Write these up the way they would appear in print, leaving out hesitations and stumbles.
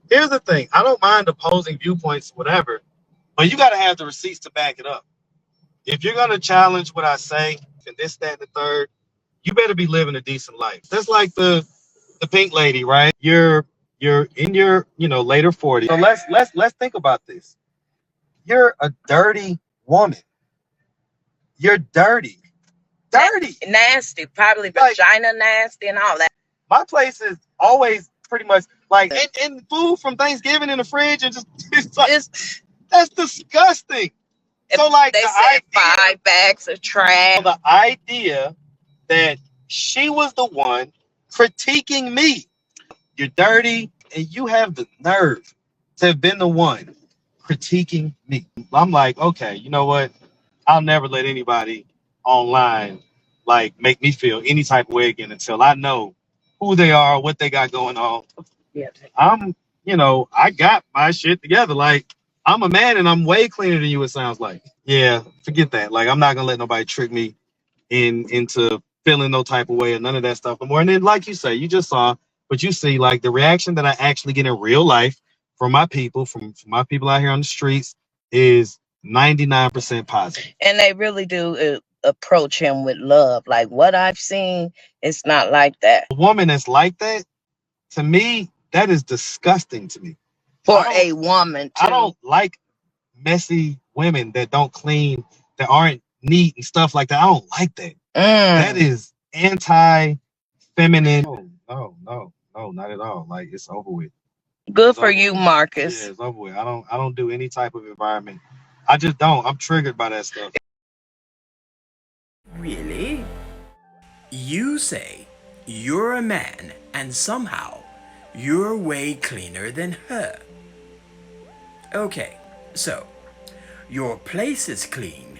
Here's the thing. I don't mind opposing viewpoints, whatever, but you got to have the receipts to back it up. If you're going to challenge what I say and this, that, and the third, you better be living a decent life. That's like the pink lady, right? You're in your, later 40s. So let's think about this. You're a dirty woman. You're dirty. Dirty. Nasty, probably Like, vagina nasty and all that. my place is always pretty much like and food from Thanksgiving in the fridge and just it's like, that's disgusting. So like they said 5 bags of trash. The idea that she was the one critiquing me. You're dirty and you have the nerve to have been the one critiquing me. I'm like, okay, you know what? I'll never let anybody online like make me feel any type of way again until I know who they are, what they got going on. Yeah. I got my shit together. Like, I'm a man and I'm way cleaner than you, it sounds like. Yeah, forget that. Like, I'm not gonna let nobody trick me into feeling no type of way or none of that stuff no more. And then, like you say, you just saw, but you see, like, the reaction that I actually get in real life from my people, from my people out here on the streets, is 99% positive. And they really do approach him with love. Like what I've seen, it's not like that. A woman that's like that, to me, that is disgusting to me. For a woman, too. I don't like messy women that don't clean, that aren't neat and stuff like that. I don't like that. That is anti-feminine. No, not at all. Like, it's over with. Good for you, Marcus. Yeah, it's over with. I don't do any type of environment. I just don't. I'm triggered by that stuff. Really? You say you're a man and somehow you're way cleaner than her. Okay, so your place is clean,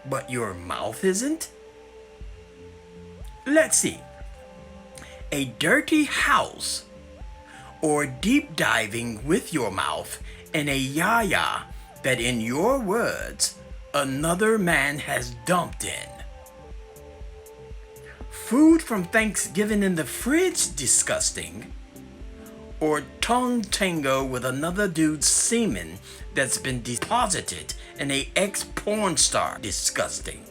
but your mouth isn't? Let's see. A dirty house or deep diving with your mouth in a yaya that, in your words, another man has dumped in. Food from Thanksgiving in the fridge, disgusting. Or tongue tango with another dude's semen that's been deposited in a ex-porn star, disgusting.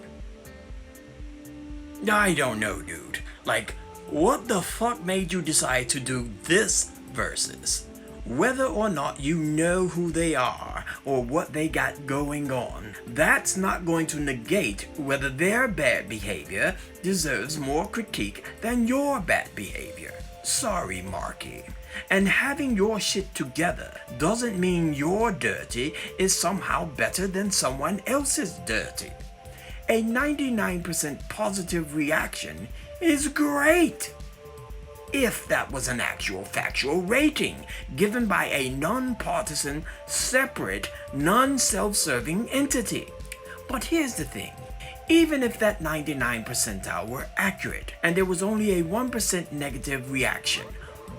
I don't know, dude. Like, what the fuck made you decide to do this versus? Whether or not you know who they are or what they got going on, that's not going to negate whether their bad behavior deserves more critique than your bad behavior. Sorry, Marky. And having your shit together doesn't mean your dirty is somehow better than someone else's dirty. A 99% positive reaction is great. If that was an actual factual rating given by a non-partisan, separate, non-self-serving entity. But here's the thing. Even if that 99 percentile were accurate and there was only a 1% negative reaction,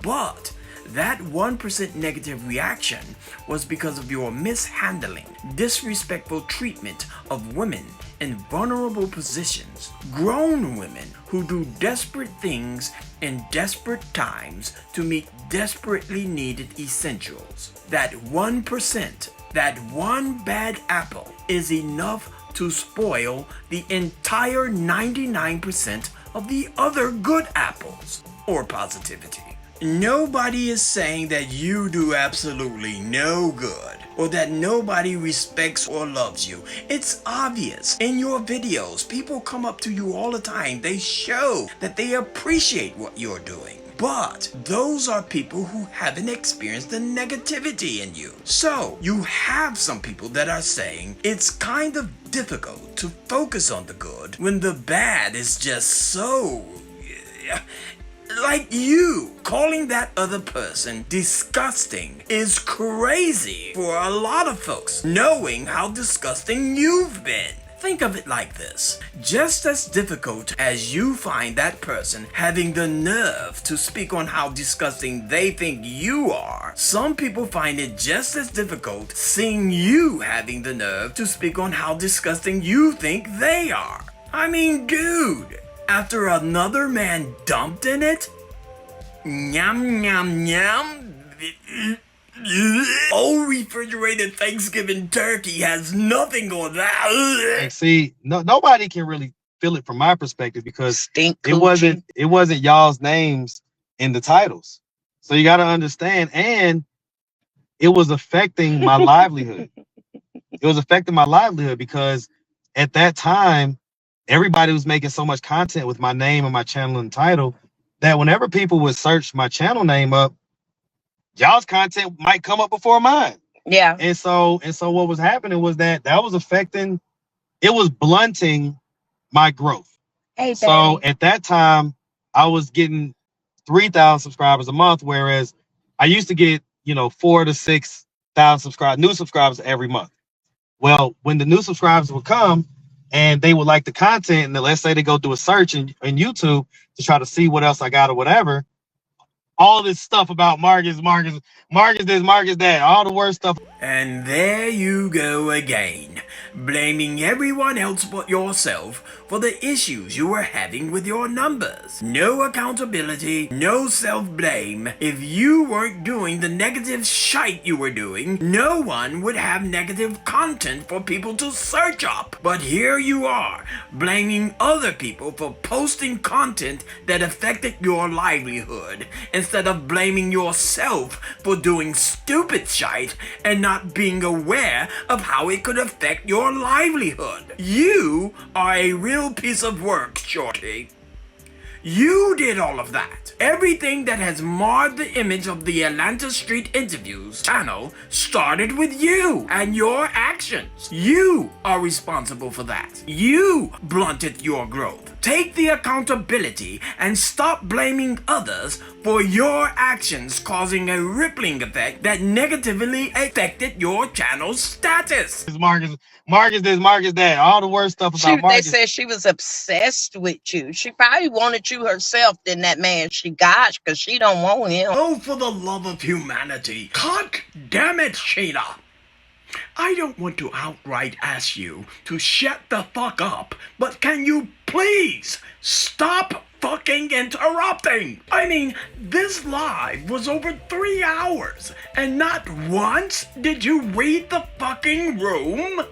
but that 1% negative reaction was because of your mishandling, disrespectful treatment of women in vulnerable positions, grown women who do desperate things in desperate times to meet desperately needed essentials. That 1%, that one bad apple is enough to spoil the entire 99% of the other good apples, or positivity. Nobody is saying that you do absolutely no good, or that nobody respects or loves you. It's obvious. In your videos, people come up to you all the time. They show that they appreciate what you're doing. But those are people who haven't experienced the negativity in you. So you have some people that are saying it's kind of difficult to focus on the good when the bad is just so... Like you. Calling that other person disgusting is crazy for a lot of folks, knowing how disgusting you've been. Think of it like this. Just as difficult as you find that person having the nerve to speak on how disgusting they think you are, some people find it just as difficult seeing you having the nerve to speak on how disgusting you think they are. I mean, dude. After another man dumped in it? Nyam nyam nyam? Old refrigerated Thanksgiving turkey has nothing on that. And see, nobody can really feel it from my perspective because Stink it wasn't y'all's names in the titles. So you got to understand, and it was affecting my livelihood. It was affecting my livelihood because at that time, everybody was making so much content with my name and my channel and title that whenever people would search my channel name up, y'all's content might come up before mine. Yeah. And so what was happening was that was affecting, it was blunting my growth. Hey, so baby. At that time, I was getting 3,000 subscribers a month, whereas I used to get, 4,000 to 6,000 new subscribers every month. Well, when the new subscribers would come and they would like the content, and then let's say they go do a search in YouTube to try to see what else I got or whatever, all this stuff about Marcus this, Marcus that, all the worst stuff. And there you go again, blaming everyone else but yourself for the issues you were having with your numbers. No accountability, no self-blame. If you weren't doing the negative shite you were doing, no one would have negative content for people to search up. But here you are, blaming other people for posting content that affected your livelihood, instead of blaming yourself for doing stupid shite and not being aware of how it could affect your livelihood. You are a real piece of work, Shorty. You did all of that. Everything that has marred the image of the Atlanta Street Interviews channel started with you and your actions. You are responsible for that. You blunted your growth. Take the accountability and stop blaming others for your actions causing a rippling effect that negatively affected your channel's status. Marcus this, Marcus that, all the worst stuff about Marcus. They said she was obsessed with you. She probably wanted you herself than that man she got, because she don't want him. Oh, for the love of humanity. God damn it, Sheena. I don't want to outright ask you to shut the fuck up, but can you please stop fucking interrupting? I mean, this live was over 3 hours, and not once did you read the fucking room?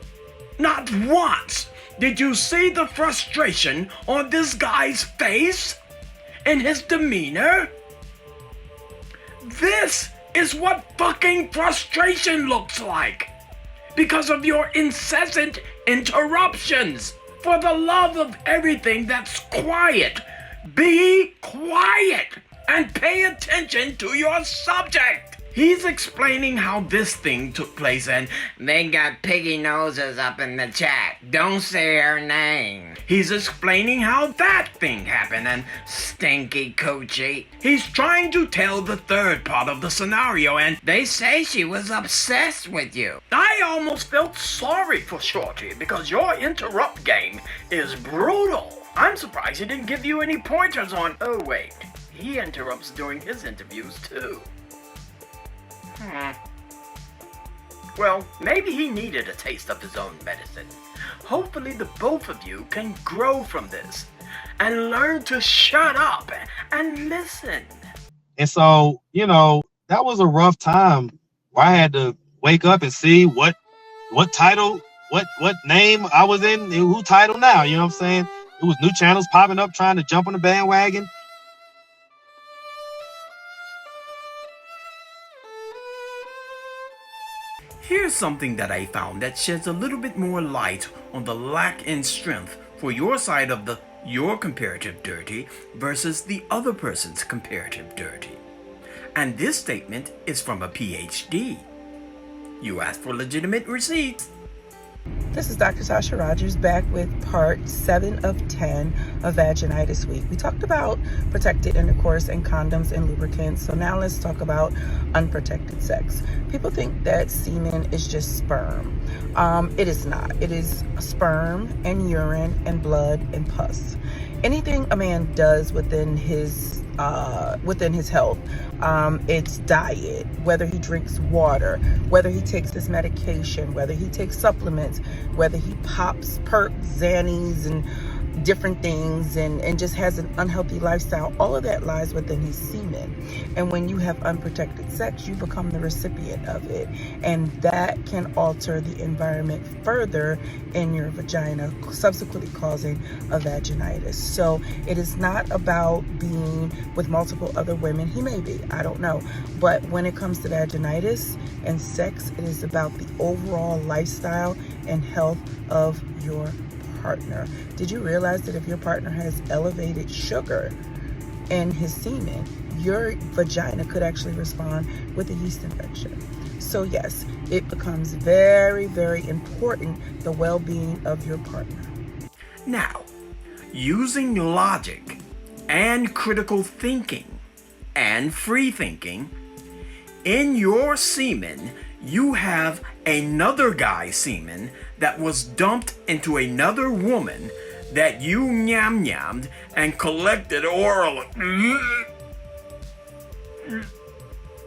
Not once did you see the frustration on this guy's face and his demeanor? This is what fucking frustration looks like, because of your incessant interruptions. For the love of everything that's quiet, be quiet and pay attention to your subject. He's explaining how this thing took place, and they got piggy noses up in the chat. Don't say her name. He's explaining how that thing happened, and stinky coochie. He's trying to tell the third part of the scenario, and they say she was obsessed with you. I almost felt sorry for Shorty, because your interrupt game is brutal. I'm surprised he didn't give you any pointers on, oh wait, he interrupts during his interviews too. Well, maybe he needed a taste of his own medicine. Hopefully the both of you can grow from this and learn to shut up and listen. And so, that was a rough time where I had to wake up and see what title, what name I was in, and who title now, you know what I'm saying? It was new channels popping up trying to jump on the bandwagon. Here's something that I found that sheds a little bit more light on the lack in strength for your side of your comparative dirty versus the other person's comparative dirty. And this statement is from a PhD. You asked for legitimate receipts. This is Dr. Tasha Rogers back with part 7 of 10 of Vaginitis Week. We talked about protected intercourse and condoms and lubricants. So now let's talk about unprotected sex. People think that semen is just sperm. It is not. It is sperm and urine and blood and pus. Anything a man does within his health, it's diet, whether he drinks water, whether he takes his medication, whether he takes supplements, whether he pops perks, Xannies, and different things and just has an unhealthy lifestyle, all of that lies within his semen. And when you have unprotected sex, you become the recipient of it, and that can alter the environment further in your vagina, subsequently causing a vaginitis. So it is not about being with multiple other women. He may be, I don't know, but when it comes to vaginitis and sex, it is about the overall lifestyle and health of your partner. Did you realize that if your partner has elevated sugar in his semen, your vagina could actually respond with a yeast infection? So yes, it becomes very, very important, the well-being of your partner. Now, using logic and critical thinking and free thinking, in your semen, you have another guy's semen that was dumped into another woman that you nyam-nyammed and collected orally.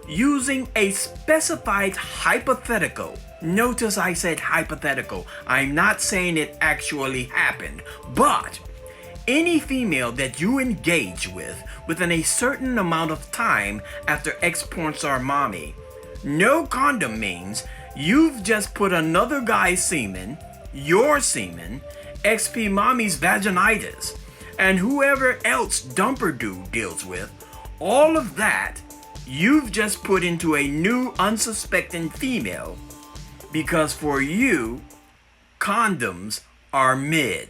Using a specified hypothetical. Notice I said hypothetical. I'm not saying it actually happened, but any female that you engage with within a certain amount of time after X-porns our mommy, no condom means you've just put another guy's semen, your semen, XP mommy's vaginitis, and whoever else dumper dude deals with, all of that you've just put into a new unsuspecting female, because for you, condoms are mid.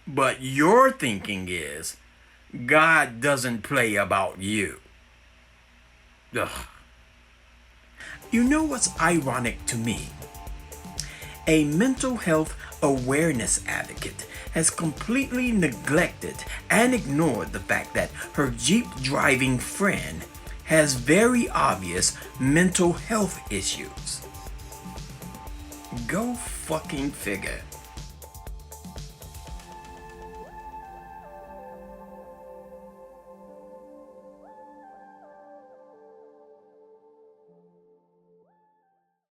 But your thinking is, God doesn't play about you. Ugh. You know what's ironic to me? A mental health awareness advocate has completely neglected and ignored the fact that her Jeep driving friend has very obvious mental health issues. Go fucking figure.